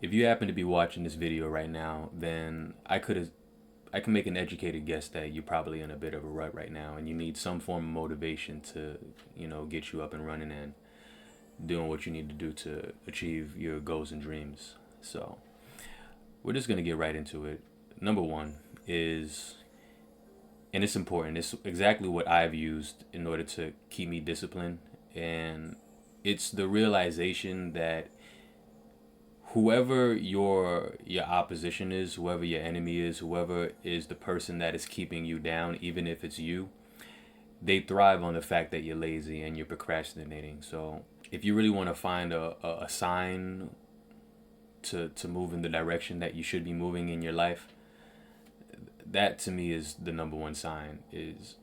If you happen to be watching this video right now, then I can make an educated guess that you're probably in a bit of a rut right now and you need some form of motivation to, get you up and running and doing what you need to do to achieve your goals and dreams. So, we're just going to get right into it. Number one is, and it's important, it's exactly what I've used in order to keep me disciplined. And it's the realization that whoever your opposition is, whoever your enemy is, whoever is the person that is keeping you down, even if it's you, they thrive on the fact that you're lazy and you're procrastinating. So if you really want to find a sign to move in the direction that you should be moving in your life, that to me is the number one sign. Is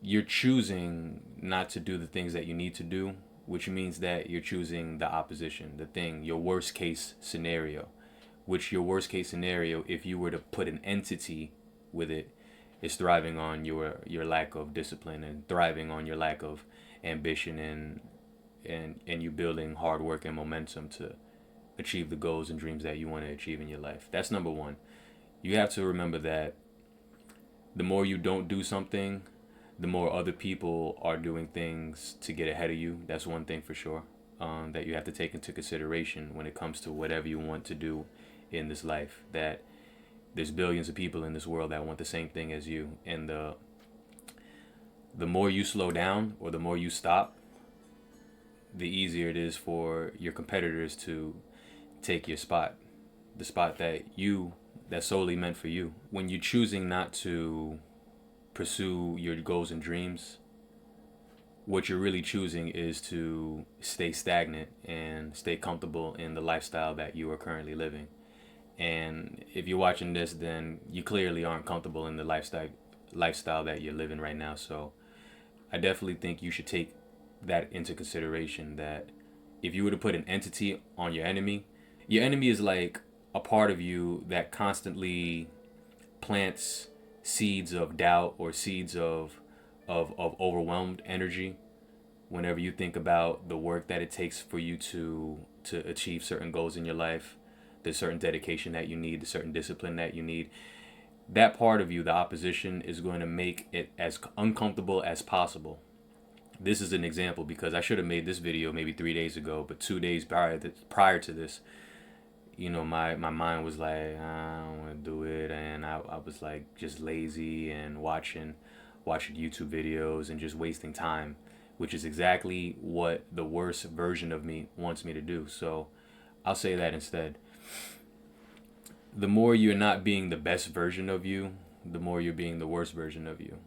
you're choosing not to do the things that you need to do, which means that you're choosing the opposition, the thing, your worst case scenario. Which your worst case scenario, if you were to put an entity with it, is thriving on your lack of discipline and thriving on your lack of ambition and you building hard work and momentum to achieve the goals and dreams that you want to achieve in your life. That's number one. You have to remember that the more you don't do something, the more other people are doing things to get ahead of you. That's one thing for sure, that you have to take into consideration when it comes to whatever you want to do in this life. That there's billions of people in this world that want the same thing as you, and the more you slow down or the more you stop, the easier it is for your competitors to take your spot, the spot that's solely meant for you. When you're choosing not to pursue your goals and dreams, what you're really choosing is to stay stagnant and stay comfortable in the lifestyle that you are currently living. And if you're watching this, then you clearly aren't comfortable in the lifestyle that you're living right now. So I definitely think you should take that into consideration, that if you were to put an entity on your enemy is like a part of you that constantly plants seeds of doubt or seeds of overwhelmed energy whenever you think about the work that it takes for you to achieve certain goals in your life, the certain dedication that you need, the certain discipline that you need. That part of you, the opposition, is going to make it as uncomfortable as possible. This is an example because I should have made this video maybe 3 days ago, but 2 days prior to this, my mind was like, I don't want to do it, and I was like just lazy and watching YouTube videos and just wasting time, which is exactly what the worst version of me wants me to do. So I'll say that instead. The more you're not being the best version of you, the more you're being the worst version of you.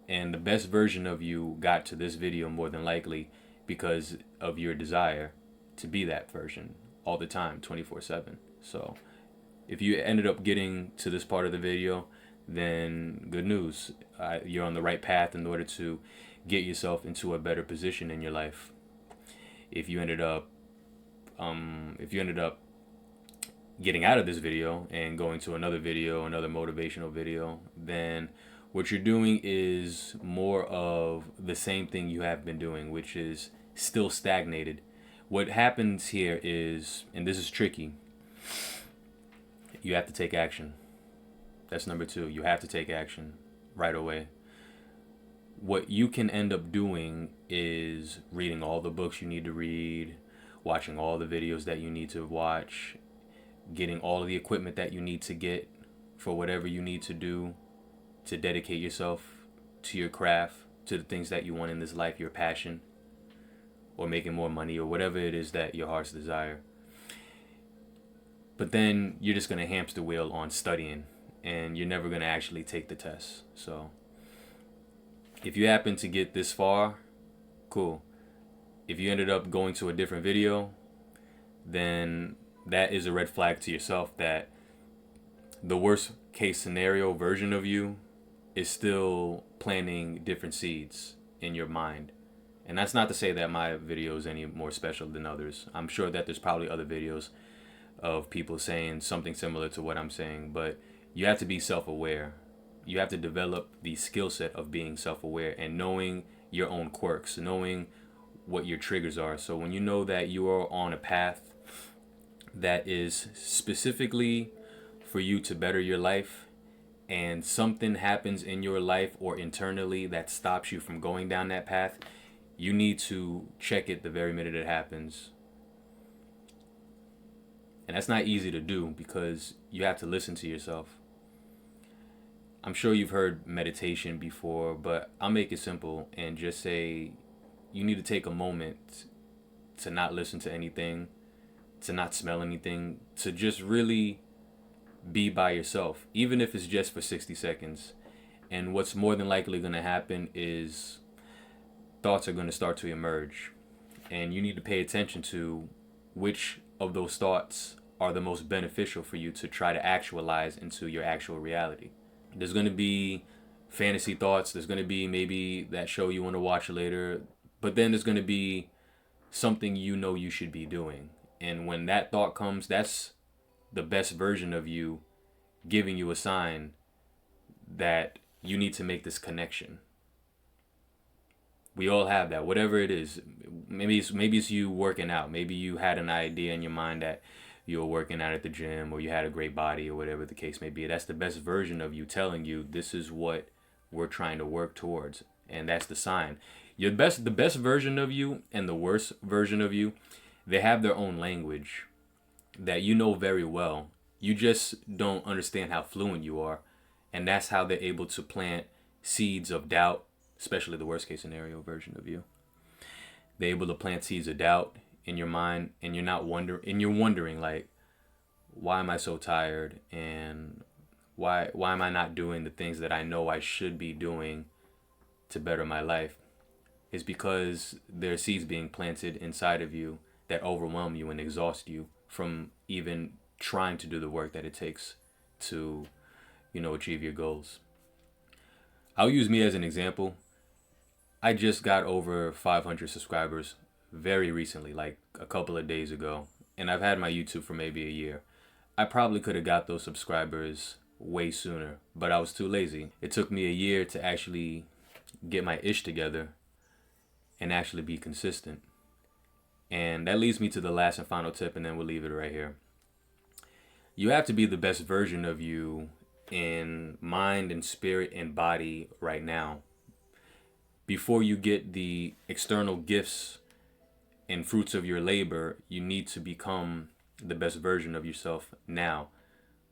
And the best version of you got to this video more than likely because of your desire to be that version all the time, 24/7. So if you ended up getting to this part of the video, then good news. You're on the right path in order to get yourself into a better position in your life. If you ended up getting out of this video and going to another video, another motivational video, then what you're doing is more of the same thing you have been doing, which is still stagnated. What happens here is, and this is tricky, you have to take action. That's number two. You have to take action right away. What you can end up doing is reading all the books you need to read, watching all the videos that you need to watch, getting all of the equipment that you need to get for whatever you need to do to dedicate yourself to your craft, to the things that you want in this life, your passion, or making more money, or whatever it is that your heart's desire. But then you're just going to hamster wheel on studying, and you're never going to actually take the test. So if you happen to get this far, cool. If you ended up going to a different video, then that is a red flag to yourself that the worst case scenario version of you is still planting different seeds in your mind. And that's not to say that my video is any more special than others. I'm sure that there's probably other videos of people saying something similar to what I'm saying, but you have to be self-aware. You have to develop the skill set of being self-aware and knowing your own quirks, knowing what your triggers are. So when you know that you are on a path that is specifically for you to better your life, and something happens in your life or internally that stops you from going down that path, you need to check it the very minute it happens. And that's not easy to do because you have to listen to yourself. I'm sure you've heard meditation before, but I'll make it simple and just say you need to take a moment to not listen to anything, to not smell anything, to just really be by yourself, even if it's just for 60 seconds. And what's more than likely going to happen is thoughts are going to start to emerge. And you need to pay attention to which of those thoughts are the most beneficial for you to try to actualize into your actual reality. There's going to be fantasy thoughts. There's going to be maybe that show you want to watch later. But then there's going to be something you know you should be doing. And when that thought comes, that's the best version of you giving you a sign that you need to make this connection. We all have that, whatever it is. Maybe it's you working out. Maybe you had an idea in your mind that you were working out at the gym, or you had a great body, or whatever the case may be. That's the best version of you telling you this is what we're trying to work towards, and that's the sign. The best version of you and the worst version of you, they have their own language that you know very well. You just don't understand how fluent you are, and that's how they're able to plant seeds of doubt, especially the worst case scenario version of you. They're able to plant seeds of doubt in your mind, and you're wondering like, why am I so tired, and why am I not doing the things that I know I should be doing to better my life? It's because there are seeds being planted inside of you that overwhelm you and exhaust you from even trying to do the work that it takes to, achieve your goals. I'll use me as an example. I just got over 500 subscribers very recently, like a couple of days ago, and I've had my YouTube for maybe a year. I probably could have got those subscribers way sooner, but I was too lazy. It took me a year to actually get my ish together and actually be consistent. And that leads me to the last and final tip, and then we'll leave it right here. You have to be the best version of you in mind and spirit and body right now. Before you get the external gifts and fruits of your labor, you need to become the best version of yourself now.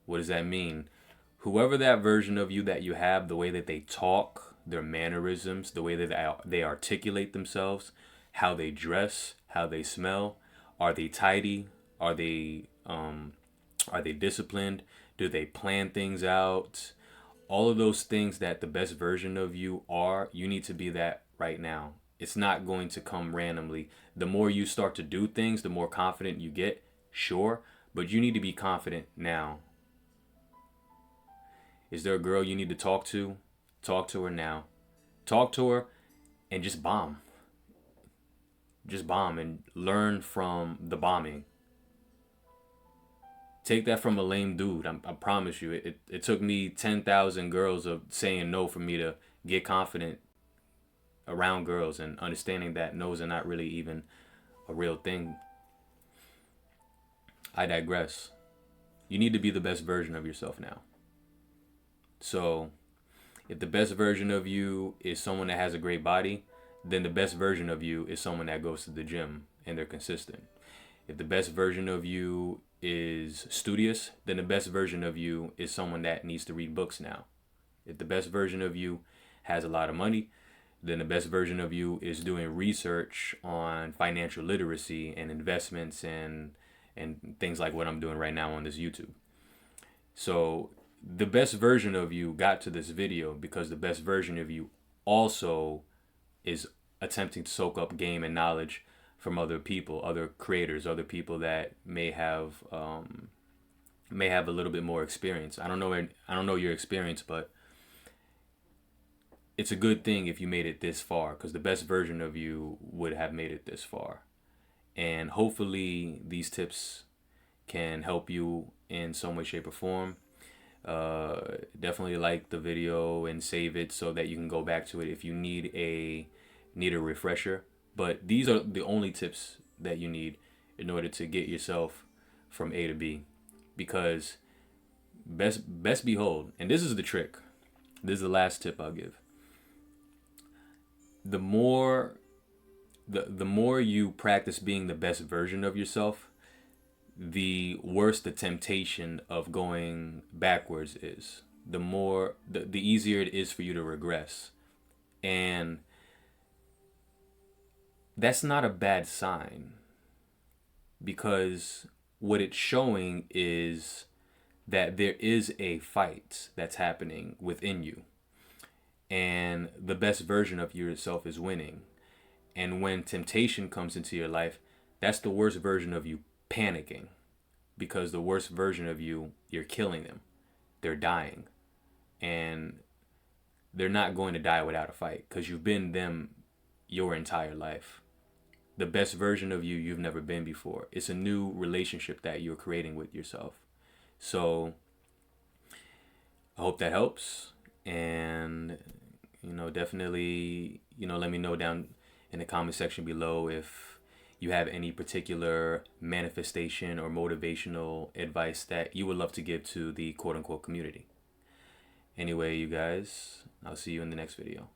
What does that mean? Whoever that version of you that you have, the way that they talk, their mannerisms, the way that they articulate themselves, how they dress, how they smell, are they tidy? Are they disciplined? Do they plan things out? All of those things that the best version of you are, you need to be that right now. It's not going to come randomly. The more you start to do things, the more confident you get, sure, but you need to be confident now. Is there a girl you need to talk to? Talk to her now. Talk to her and just bomb. Just bomb and learn from the bombing. Take that from a lame dude. I promise you. It took me 10,000 girls of saying no for me to get confident around girls and understanding that no's are not really even a real thing. I digress. You need to be the best version of yourself now. So if the best version of you is someone that has a great body, then the best version of you is someone that goes to the gym and they're consistent. If the best version of you is studious, then the best version of you is someone that needs to read books now. If the best version of you has a lot of money, then the best version of you is doing research on financial literacy and investments and things like what I'm doing right now on this YouTube. So the best version of you got to this video because the best version of you also is attempting to soak up game and knowledge from other people, other creators, other people that may have a little bit more experience. I don't know your experience, but it's a good thing if you made it this far, because the best version of you would have made it this far. And hopefully these tips can help you in some way, shape, or form. Definitely like the video and save it so that you can go back to it if you need a refresher. But these are the only tips that you need in order to get yourself from A to B. Because best behold, and this is the trick. This is the last tip I'll give. The more the more you practice being the best version of yourself, the worse the temptation of going backwards is. The easier it is for you to regress. And that's not a bad sign, because what it's showing is that there is a fight that's happening within you, and the best version of yourself is winning. And when temptation comes into your life, that's the worst version of you panicking, because the worst version of you, you're killing them. They're dying, and they're not going to die without a fight, because you've been them your entire life. The best version of you you've never been before. It's a new relationship that you're creating with yourself. So I hope that helps. And, definitely, let me know down in the comment section below if you have any particular manifestation or motivational advice that you would love to give to the quote unquote community. Anyway, you guys, I'll see you in the next video.